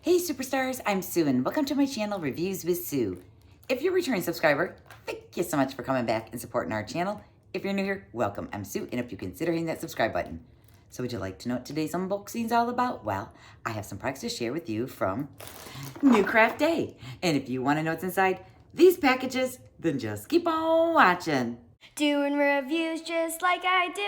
Hey superstars, I'm Sue and welcome to my channel, Reviews with Sue. If you're a returning subscriber, thank you so much for coming back and supporting our channel. If you're new here, welcome. I'm Sue, and if you consider hitting that subscribe button. So would you like to know what today's unboxing is all about? Well, I have some products to share with you from newcraftday. And if you want to know what's inside these packages, then just keep on watching. Doing reviews just like I do.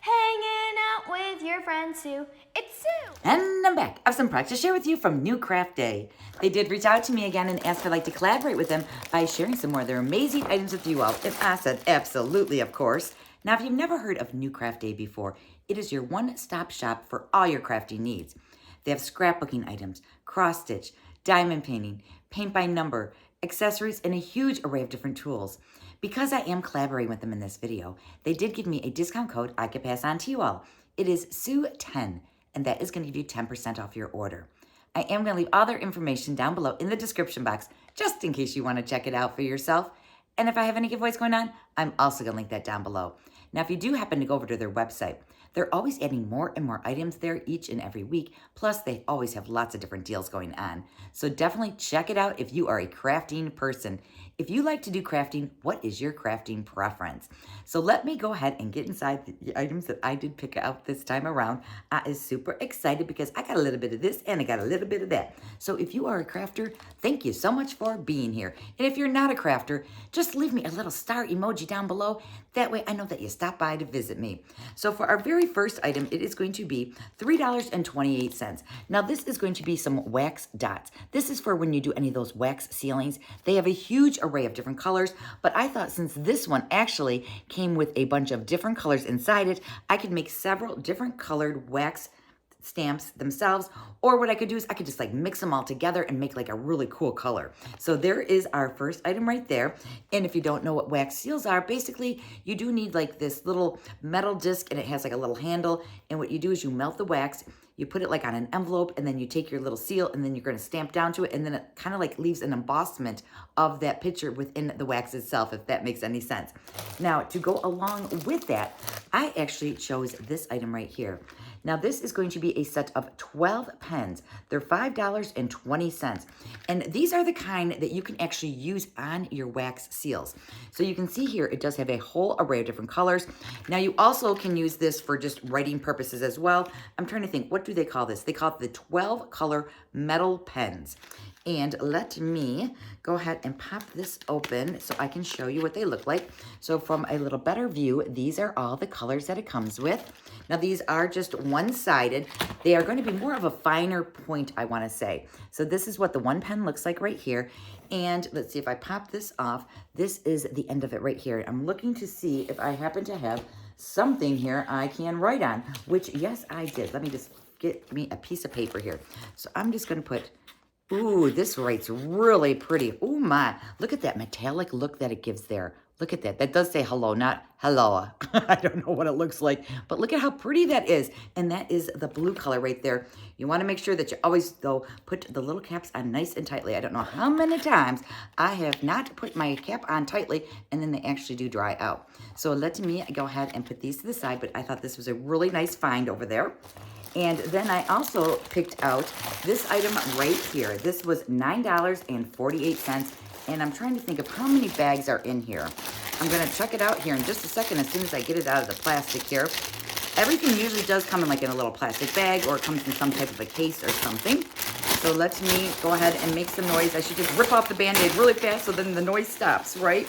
Hanging out with your friend Sue. It's Sue. And I'm back. I have some products to share with you from newcraftday. They did reach out to me again and asked if I'd like to collaborate with them by sharing some more of their amazing items with you all. And I said, absolutely, of course. Now, if you've never heard of newcraftday before, it is your one-stop shop for all your crafting needs. They have scrapbooking items, cross-stitch, diamond painting, paint by number, accessories, and a huge array of different tools. Because I am collaborating with them in this video, they did give me a discount code I could pass on to you all. It is SUE10, and that is going to give you 10% off your order. I am going to leave all their information down below in the description box, just in case you want to check it out for yourself. And if I have any giveaways going on, I'm also going to link that down below. Now, if you do happen to go over to their website, they're always adding more and more items there each and every week. Plus, they always have lots of different deals going on. So definitely check it out if you are a crafting person. If you like to do crafting, what is your crafting preference? So let me go ahead and get inside the items that I did pick out this time around. I is super excited because I got a little bit of this and I got a little bit of that. So if you are a crafter, thank you so much for being here. And if you're not a crafter, just leave me a little star emoji down below. That way I know that you stopped by to visit me. So for our very first item, it is going to be $3.28. Now this is going to be some wax dots. This is for when you do any of those wax ceilings. They have a huge array of different colors, but I thought since this one actually came with a bunch of different colors inside it, I could make several different colored wax stamps themselves, or what I could do is I could just like mix them all together and make like a really cool color. So there is our first item right there. And if you don't know what wax seals are, basically you do need like this little metal disc and it has like a little handle. And what you do is you melt the wax, you put it like on an envelope, and then you take your little seal and then you're going to stamp down to it, and then it kind of like leaves an embossment of that picture within the wax itself, if that makes any sense. Now, to go along with that, I actually chose this item right here. Now, this is going to be a set of 12 pens. They're $5.20. And these are the kind that you can actually use on your wax seals. So you can see here, it does have a whole array of different colors. Now, you also can use this for just writing purposes as well. I'm trying to think, what do they call this? They call it the 12 color metal pens. And let me go ahead and pop this open so I can show you what they look like. So from a little better view, these are all the colors that it comes with. Now these are just one-sided. They are going to be more of a finer point, I want to say. So this is what the one pen looks like right here. And let's see if I pop this off. This is the end of it right here. I'm looking to see if I happen to have something here I can write on, which yes, I did. Let me just get me a piece of paper here. So I'm just going to put... Ooh, this writes really pretty. Oh my, look at that metallic look that it gives there. Look at that. That does say hello, not hello. I don't know what it looks like, but look at how pretty that is. And that is the blue color right there. You want to make sure that you always, though, put the little caps on nice and tightly. I don't know how many times I have not put my cap on tightly, and then they actually do dry out. So let me go ahead and put these to the side, but I thought this was a really nice find over there. And then I also picked out this item right here. This was $9.48. And I'm trying to think of how many bags are in here. I'm going to check it out here in just a second as soon as I get it out of the plastic here. Everything usually does come in like in a little plastic bag, or it comes in some type of a case or something. So let me go ahead and make some noise. I should just rip off the Band-Aid really fast so then the noise stops, right?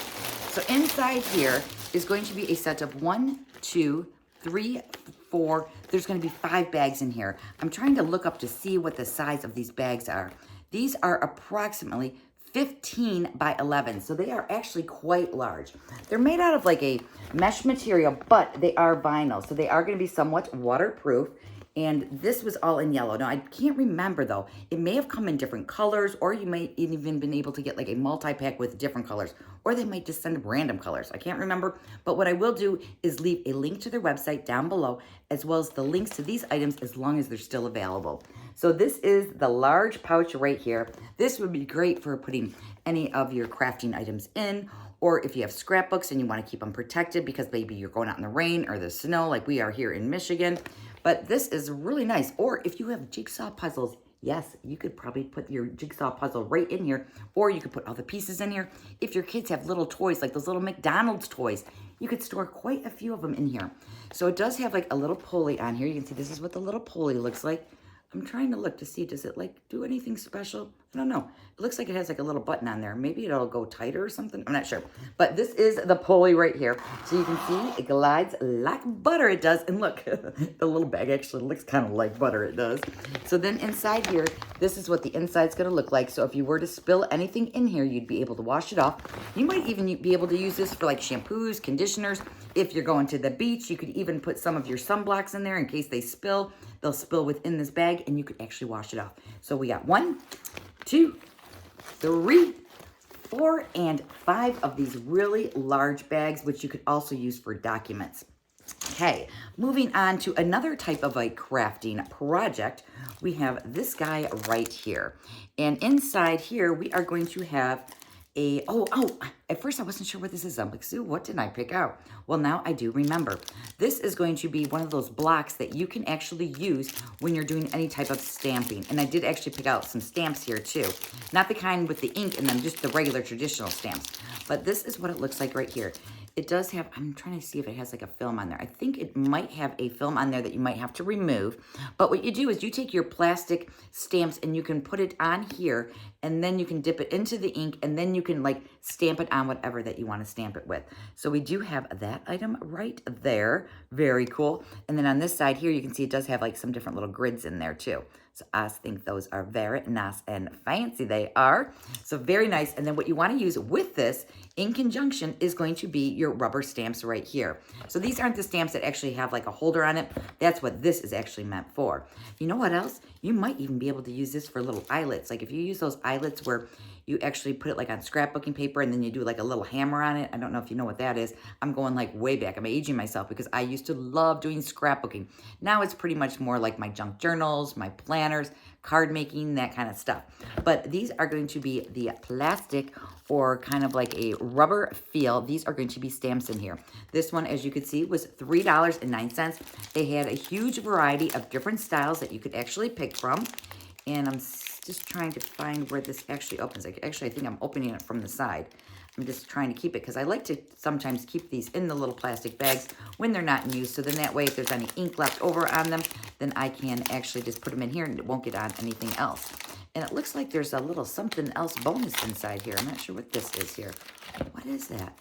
So inside here is going to be a set of 1, 2, 3, 4. There's going to be 5 bags in here. I'm trying to look up to see what the size of these bags are. These are approximately 15 by 11, so they are actually quite large. They're made out of like a mesh material, but they are vinyl, so they are going to be somewhat waterproof. And this was all in yellow. Now, I can't remember, though. It may have come in different colors, or you might even been able to get like a multi-pack with different colors, or they might just send random colors. I can't remember. But what I will do is leave a link to their website down below, as well as the links to these items as long as they're still available. So this is the large pouch right here. This would be great for putting any of your crafting items in, or if you have scrapbooks and you want to keep them protected because maybe you're going out in the rain or the snow like we are here in Michigan. But this is really nice. Or if you have jigsaw puzzles, Yes, you could probably put your jigsaw puzzle right in here, or you could put all the pieces in here. If your kids have little toys, like those little McDonald's toys, you could store quite a few of them in here. So it does have like a little pulley on here. You can see this is what the little pulley looks like. I'm trying to look to see, does it like do anything special? I don't know. It looks like it has like a little button on there. Maybe it'll go tighter or something. I'm not sure. But this is the pulley right here. So you can see it glides like butter, it does. And look, the little bag actually looks kind of like butter, it does. So then inside here, this is what the inside's gonna look like. So if you were to spill anything in here, you'd be able to wash it off. You might even be able to use this for like shampoos, conditioners. If you're going to the beach, you could even put some of your sunblocks in there in case they spill. They'll spill within this bag and you could actually wash it off. So we got 1, 2, 3, 4, and 5 of these really large bags, which you could also use for documents. Okay, moving on to another type of a crafting project. We have this guy right here. And inside here, we are going to have at first I wasn't sure what this is. I'm like, Sue, what did I pick out? Well, now I do remember. This is going to be one of those blocks that you can actually use when you're doing any type of stamping. And I did actually pick out some stamps here too. Not the kind with the ink in them, just the regular traditional stamps. But this is what it looks like right here. It does have, I'm trying to see if it has like a film on there. I think it might have a film on there that you might have to remove. But what you do is you take your plastic stamps and you can put it on here and then you can dip it into the ink and then you can like stamp it on whatever that you want to stamp it with. So we do have that item right there. Very cool. And then on this side here, you can see it does have like some different little grids in there too. So I think those are very nice and fancy they are. So very nice. And then what you want to use with this in conjunction is going to be your rubber stamps right here. So these aren't the stamps that actually have like a holder on it. That's what this is actually meant for. You know what else? You might even be able to use this for little eyelets. Like if you use those eyelets where you actually put it like on scrapbooking paper and then you do like a little hammer on it. I don't know if you know what that is. I'm going like way back. I'm aging myself because I used to love doing scrapbooking. Now it's pretty much more like my junk journals, my planners, card making, that kind of stuff. But these are going to be the plastic or kind of like a rubber feel. These are going to be stamps in here. This one, as you could see, was $3.09. They had a huge variety of different styles that you could actually pick from. And I'm just trying to find where this actually opens. Actually, I think I'm opening it from the side. I'm just trying to keep it because I like to sometimes keep these in the little plastic bags when they're not in use. So then that way, if there's any ink left over on them, then I can actually just put them in here and it won't get on anything else. And it looks like there's a little something else bonus inside here. I'm not sure what this is here. What is that?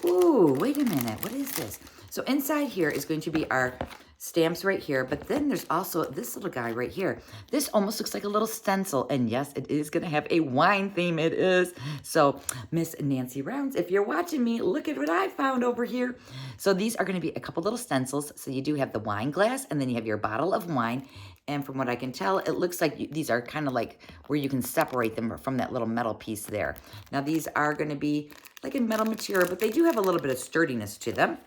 Ooh, wait a minute. What is this? So inside here is going to be our stamps right here, but then there's also this little guy right here. This almost looks like a little stencil, and yes, it is going to have a wine theme. It is. So Miss Nancy Rounds, if you're watching me, look at what I found over here. So these are going to be a couple little stencils. So you do have the wine glass, and then you have your bottle of wine. And from what I can tell, it looks like these are kind of like where you can separate them from that little metal piece there. Now these are going to be like in metal material, but they do have a little bit of sturdiness to them.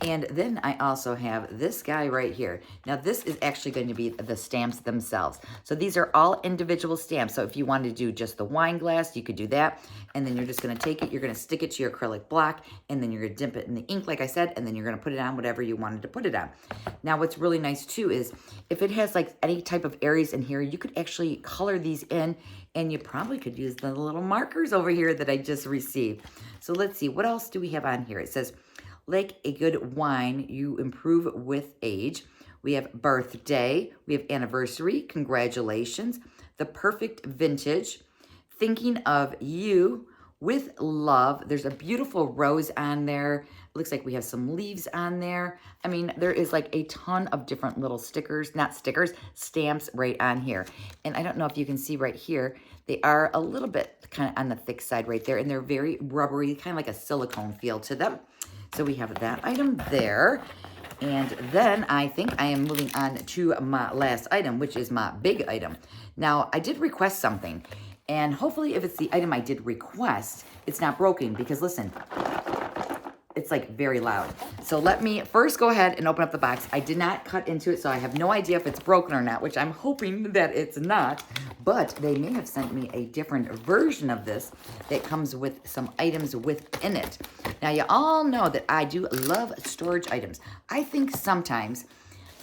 And then I also have this guy right here. Now this is actually going to be the stamps themselves. So these are all individual stamps. So if you wanted to do just the wine glass, you could do that. And then you're just going to take it, you're going to stick it to your acrylic block, and then you're going to dip it in the ink, like I said, and then you're going to put it on whatever you wanted to put it on. Now what's really nice too is if it has like any type of areas in here, you could actually color these in, and you probably could use the little markers over here that I just received. So let's see, what else do we have on here? It says, like a good wine, you improve with age. We have birthday. We have anniversary. Congratulations. The perfect vintage. Thinking of you with love. There's a beautiful rose on there. It looks like we have some leaves on there. I mean, there is like a ton of different little stickers, not stickers, stamps right on here. And I don't know if you can see right here, they are a little bit kind of on the thick side right there, and they're very rubbery, kind of like a silicone feel to them. So we have that item there. And then I think I am moving on to my last item, which is my big item. Now, I did request something. And hopefully if it's the item I did request, it's not broken. Because listen, it's like very loud. So let me first go ahead and open up the box. I did not cut into it, so I have no idea if it's broken or not, which I'm hoping that it's not. But they may have sent me a different version of this that comes with some items within it. Now, you all know that I do love storage items. I think sometimes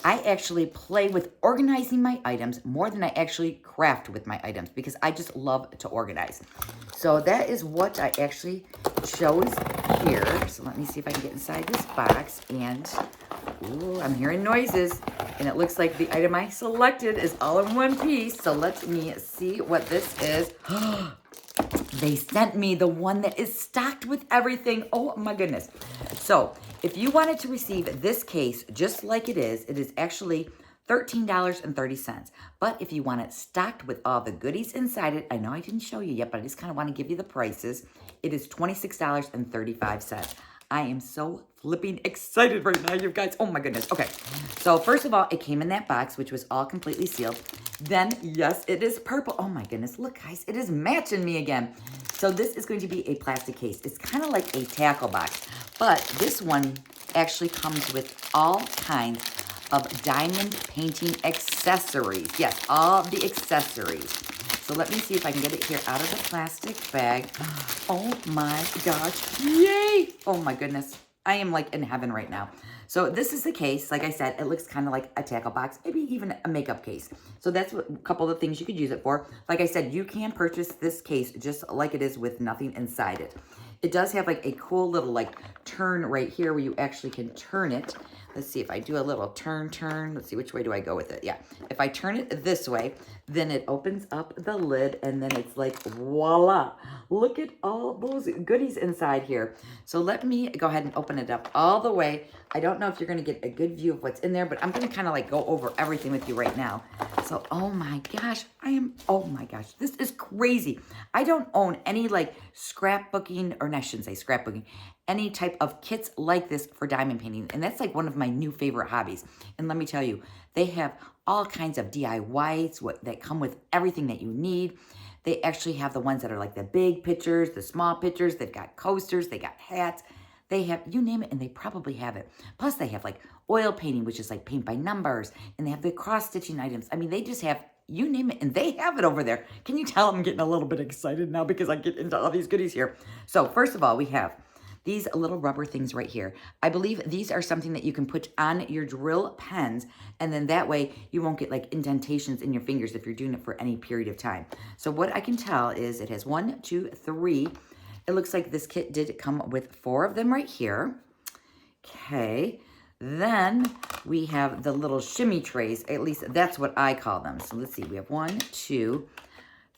I actually play with organizing my items more than I actually craft with my items because I just love to organize. So that is what I actually chose here. So let me see if I can get inside this box. And ooh, I'm hearing noises. And it looks like the item I selected is all in one piece. So let me see what this is. They sent me the one that is stocked with everything. Oh my goodness. So if you wanted to receive this case just like it is actually $13.30. But if you want it stocked with all the goodies inside it, I know I didn't show you yet, but I just kind of want to give you the prices. It is $26.35. I am so flipping excited right now, you guys. Oh my goodness. Okay. So first of all, it came in that box, which was all completely sealed. Then, yes, it is purple. Oh my goodness. Look, guys, it is matching me again. So this is going to be a plastic case. It's kind of like a tackle box, but this one actually comes with all kinds of diamond painting accessories. Yes, all the accessories. So let me see if I can get it here out of the plastic bag. Oh my gosh. Yay. Oh my goodness. I am like in heaven right now. So this is the case. Like I said, it looks kind of like a tackle box, maybe even a makeup case. So that's what, a couple of things you could use it for. Like I said, you can purchase this case just like it is with nothing inside it. It does have like a cool little like turn right here where you actually can turn it. Let's see if I do a little turn. Let's see, which way do I go with it? Yeah, if I turn it this way, then it opens up the lid and then it's like, voila. Look at all those goodies inside here. So let me go ahead and open it up all the way. I don't know if you're gonna get a good view of what's in there, but I'm gonna kind of like go over everything with you right now. So, oh my gosh, oh my gosh, this is crazy. I don't own any like scrapbooking, or I shouldn't say scrapbooking, any type of kits like this for diamond painting. And that's like one of my new favorite hobbies. And let me tell you, they have all kinds of DIYs that come with everything that you need. They actually have the ones that are like the big pictures, the small pictures. They've got coasters, they got hats. They have, you name it, and they probably have it. Plus they have like oil painting, which is like paint by numbers. And they have the cross-stitching items. I mean, they just have, you name it, and they have it over there. Can you tell I'm getting a little bit excited now because I get into all these goodies here. So first of all, we have these little rubber things right here. I believe these are something that you can put on your drill pens, and then that way you won't get like indentations in your fingers if you're doing it for any period of time. So what I can tell is it has 1, 2, 3. It looks like this kit did come with 4 of them right here. Okay. Then we have the little shimmy trays. At least that's what I call them. So let's see. We have 1, 2,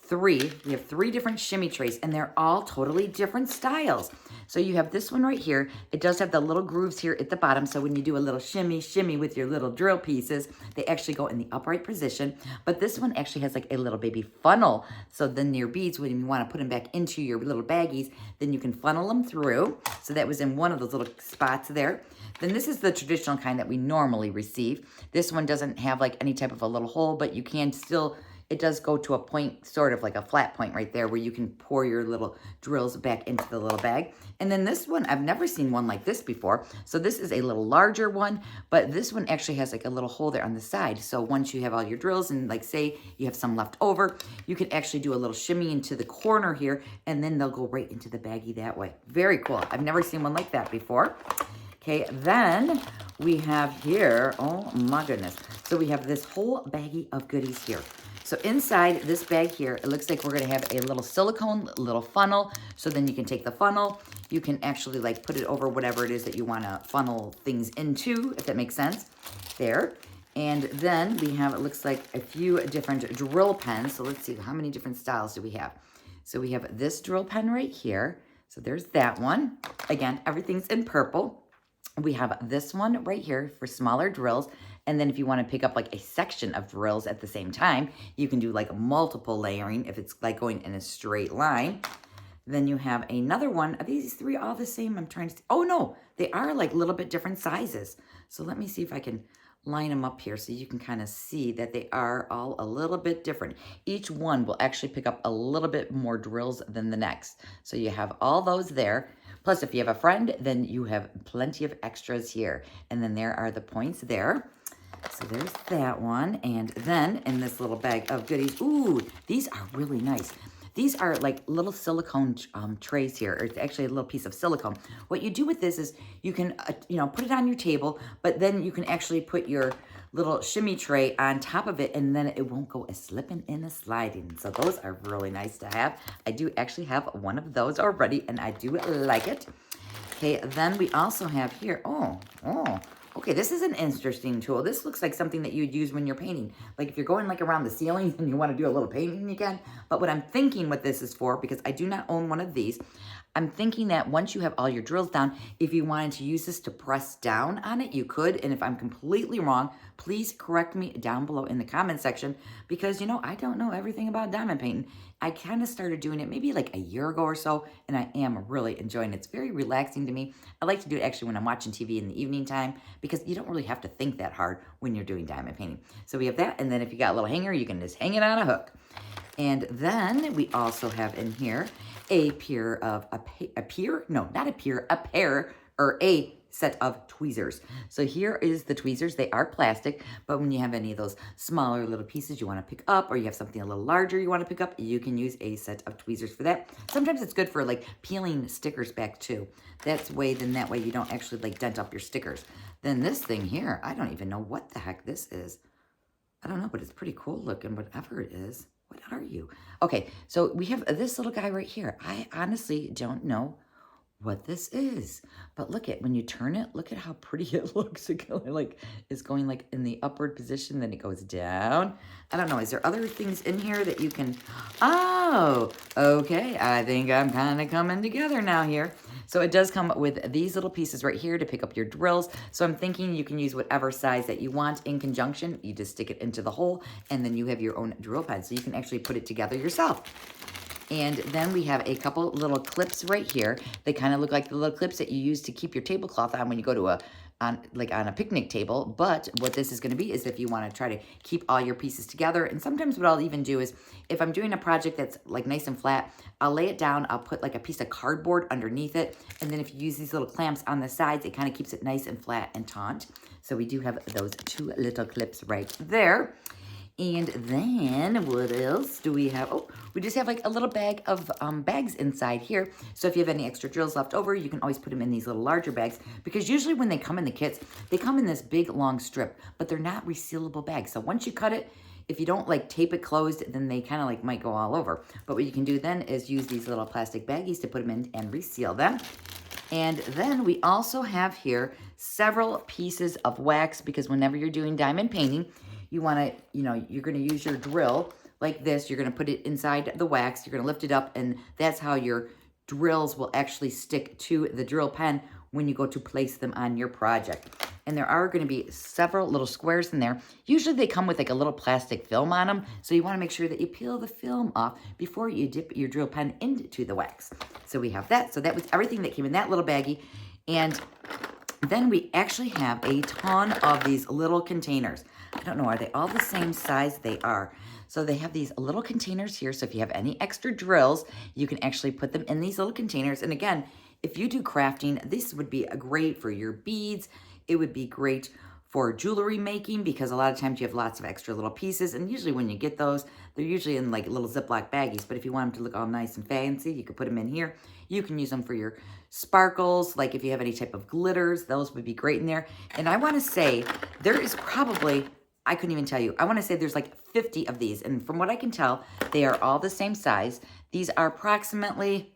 3. We have 3 different shimmy trays, and they're all totally different styles. So you have this one right here. It does have the little grooves here at the bottom. So when you do a little shimmy with your little drill pieces, they actually go in the upright position. But this one actually has like a little baby funnel. So then your beads, when you want to put them back into your little baggies, then you can funnel them through. So that was in one of those little spots there. Then this is the traditional kind that we normally receive. This one doesn't have like any type of a little hole, but you can still, it does go to a point, sort of like a flat point right there where you can pour your little drills back into the little bag. And then this one, I've never seen one like this before. So this is a little larger one, but this one actually has like a little hole there on the side. So once you have all your drills and like say you have some left over, you can actually do a little shimmy into the corner here and then they'll go right into the baggie that way. Very cool. I've never seen one like that before. Okay, then we have here, oh my goodness. So we have this whole baggie of goodies here. So inside this bag here, it looks like we're gonna have a little silicone, little funnel. So then you can take the funnel, you can actually like put it over whatever it is that you wanna funnel things into, if that makes sense, there. And then we have, it looks like a few different drill pens. So let's see, how many different styles do we have? So we have this drill pen right here. So there's that one. Again, everything's in purple. We have this one right here for smaller drills. And then if you want to pick up like a section of drills at the same time, you can do like multiple layering if it's like going in a straight line. Then you have another one. Are these 3 all the same? I'm trying to see. Oh no, they are like a little bit different sizes. So let me see if I can line them up here so you can kind of see that they are all a little bit different. Each one will actually pick up a little bit more drills than the next. So you have all those there. Plus, if you have a friend, then you have plenty of extras here. And then there are the points there. So there's that one. And then in this little bag of goodies, ooh, these are really nice. These are like little silicone trays here. Or it's actually a little piece of silicone. What you do with this is you can, put it on your table, but then you can actually put your little shimmy tray on top of it, and then it won't go a slipping and a sliding. So those are really nice to have. I do actually have one of those already, and I do like it. Okay, then we also have here, okay, this is an interesting tool. This looks like something that you'd use when you're painting. Like if you're going like around the ceiling and you want to do a little painting, you can. But what I'm thinking what this is for, because I do not own one of these, I'm thinking that once you have all your drills down, if you wanted to use this to press down on it, you could. And if I'm completely wrong, please correct me down below in the comment section, because, you know, I don't know everything about diamond painting. I kind of started doing it maybe like a year ago or so, and I am really enjoying it. It's very relaxing to me. I like to do it actually when I'm watching TV in the evening time, because you don't really have to think that hard when you're doing diamond painting. So we have that, and then if you got a little hanger, you can just hang it on a hook. And then we also have in here a pair or a set of tweezers. So here is the tweezers. They are plastic, but when you have any of those smaller little pieces you want to pick up, or you have something a little larger you want to pick up, you can use a set of tweezers for that. Sometimes it's good for like peeling stickers back too. That way you don't actually like dent up your stickers. Then this thing here, I don't even know what the heck this is. I don't know, but it's pretty cool looking, whatever it is. What are you? Okay, so we have this little guy right here. I honestly don't know what this is, but look at when you turn it, look at how pretty it looks. It is going like in the upward position, then it goes down. I don't know, is there other things in here that you can, oh, okay, I think I'm kind of coming together now here. So it does come with these little pieces right here to pick up your drills. So I'm thinking you can use whatever size that you want in conjunction. You just stick it into the hole, and then you have your own drill pen, so you can actually put it together yourself. And then we have a couple little clips right here. They kind of look like the little clips that you use to keep your tablecloth on when you go to on a picnic table. But what this is going to be is if you want to try to keep all your pieces together. And sometimes what I'll even do is if I'm doing a project that's like nice and flat, I'll lay it down. I'll put like a piece of cardboard underneath it. And then if you use these little clamps on the sides, it kind of keeps it nice and flat and taut. So we do have those two little clips right there. And then what else do we have? Oh, we just have like a little bag of bags inside here. So if you have any extra drills left over, you can always put them in these little larger bags, because usually when they come in the kits, they come in this big long strip, but they're not resealable bags. So once you cut it, if you don't like tape it closed, then they kind of like might go all over. But what you can do then is use these little plastic baggies to put them in and reseal them. And then we also have here several pieces of wax, because whenever you're doing diamond painting, you want to, you're going to use your drill like this. You're going to put it inside the wax. You're going to lift it up, and that's how your drills will actually stick to the drill pen when you go to place them on your project. And there are going to be several little squares in there. Usually they come with like a little plastic film on them, so you want to make sure that you peel the film off before you dip your drill pen into the wax. So we have that. So that was everything that came in that little baggie. And then we actually have a ton of these little containers. I don't know, are they all the same size? They are. So they have these little containers here. So if you have any extra drills, you can actually put them in these little containers. And again, if you do crafting, this would be great for your beads. It would be great for jewelry making, because a lot of times you have lots of extra little pieces. And usually when you get those, they're usually in like little Ziploc baggies. But if you want them to look all nice and fancy, you could put them in here. You can use them for your sparkles. Like if you have any type of glitters, those would be great in there. And I want to say there is probably, I couldn't even tell you, I want to say there's like 50 of these. And from what I can tell, they are all the same size. These are approximately,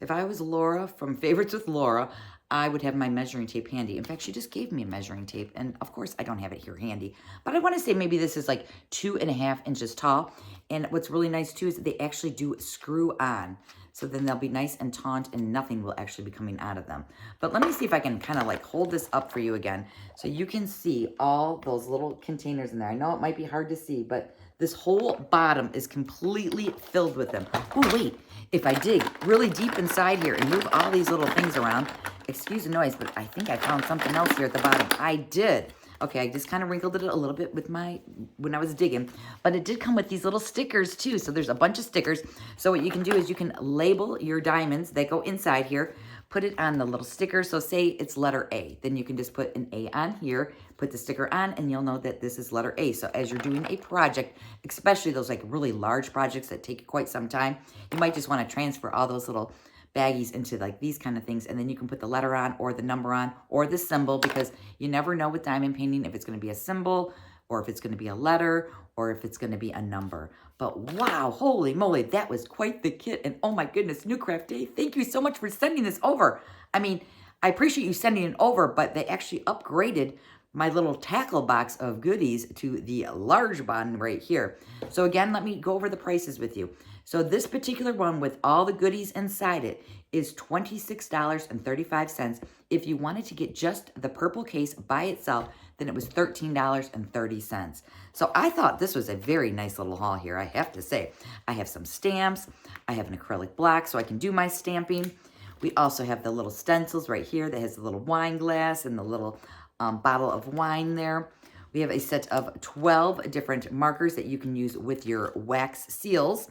if I was Laura from Favorites with Laura, I would have my measuring tape handy. In fact, she just gave me a measuring tape, and of course I don't have it here handy, but I want to say maybe this is like 2.5 inches tall. And what's really nice too is that they actually do screw on. So then they'll be nice and taut, and nothing will actually be coming out of them. But let me see if I can kind of like hold this up for you again, so you can see all those little containers in there. I know it might be hard to see, but this whole bottom is completely filled with them. Oh, wait, if I dig really deep inside here and move all these little things around, excuse the noise, but I think I found something else here at the bottom. I did. Okay, I just kind of wrinkled it a little bit with when I was digging, but it did come with these little stickers too. So there's a bunch of stickers. So what you can do is you can label your diamonds that go inside here, put it on the little sticker. So say it's letter A, then you can just put an A on here, put the sticker on, and you'll know that this is letter A. So as you're doing a project, especially those like really large projects that take quite some time, you might just want to transfer all those little baggies into like these kind of things, and then you can put the letter on or the number on or the symbol, because you never know with diamond painting if it's going to be a symbol or if it's going to be a letter or if it's going to be a number. But wow, holy moly, that was quite the kit. And oh my goodness, New Craft Day, thank you so much for sending this over. I mean, I appreciate you sending it over, but they actually upgraded my little tackle box of goodies to the large one right here. So again, let me go over the prices with you. So this particular one with all the goodies inside it is $26.35. If you wanted to get just the purple case by itself, then it was $13.30. So I thought this was a very nice little haul here, I have to say. I have some stamps. I have an acrylic block so I can do my stamping. We also have the little stencils right here that has the little wine glass and the little bottle of wine there. We have a set of 12 different markers that you can use with your wax seals.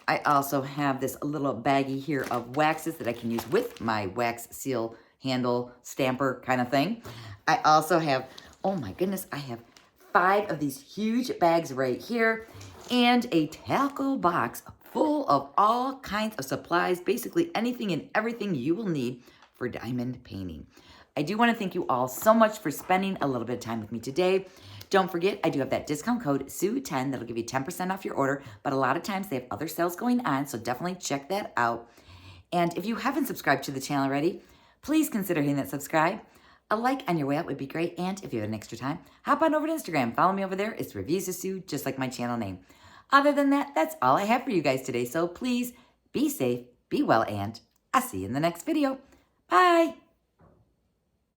I also have this little baggie here of waxes that I can use with my wax seal handle stamper kind of thing. I also have, oh my goodness, I have 5 of these huge bags right here and a tackle box full of all kinds of supplies, basically anything and everything you will need for diamond painting. I do want to thank you all so much for spending a little bit of time with me today. Don't forget, I do have that discount code SUE10 that'll give you 10% off your order, but a lot of times they have other sales going on, so definitely check that out. And if you haven't subscribed to the channel already, please consider hitting that subscribe. A like on your way out would be great, and if you have an extra time, hop on over to Instagram. Follow me over there. It's Reviews with Sue, just like my channel name. Other than that, that's all I have for you guys today, so please be safe, be well, and I'll see you in the next video. Bye!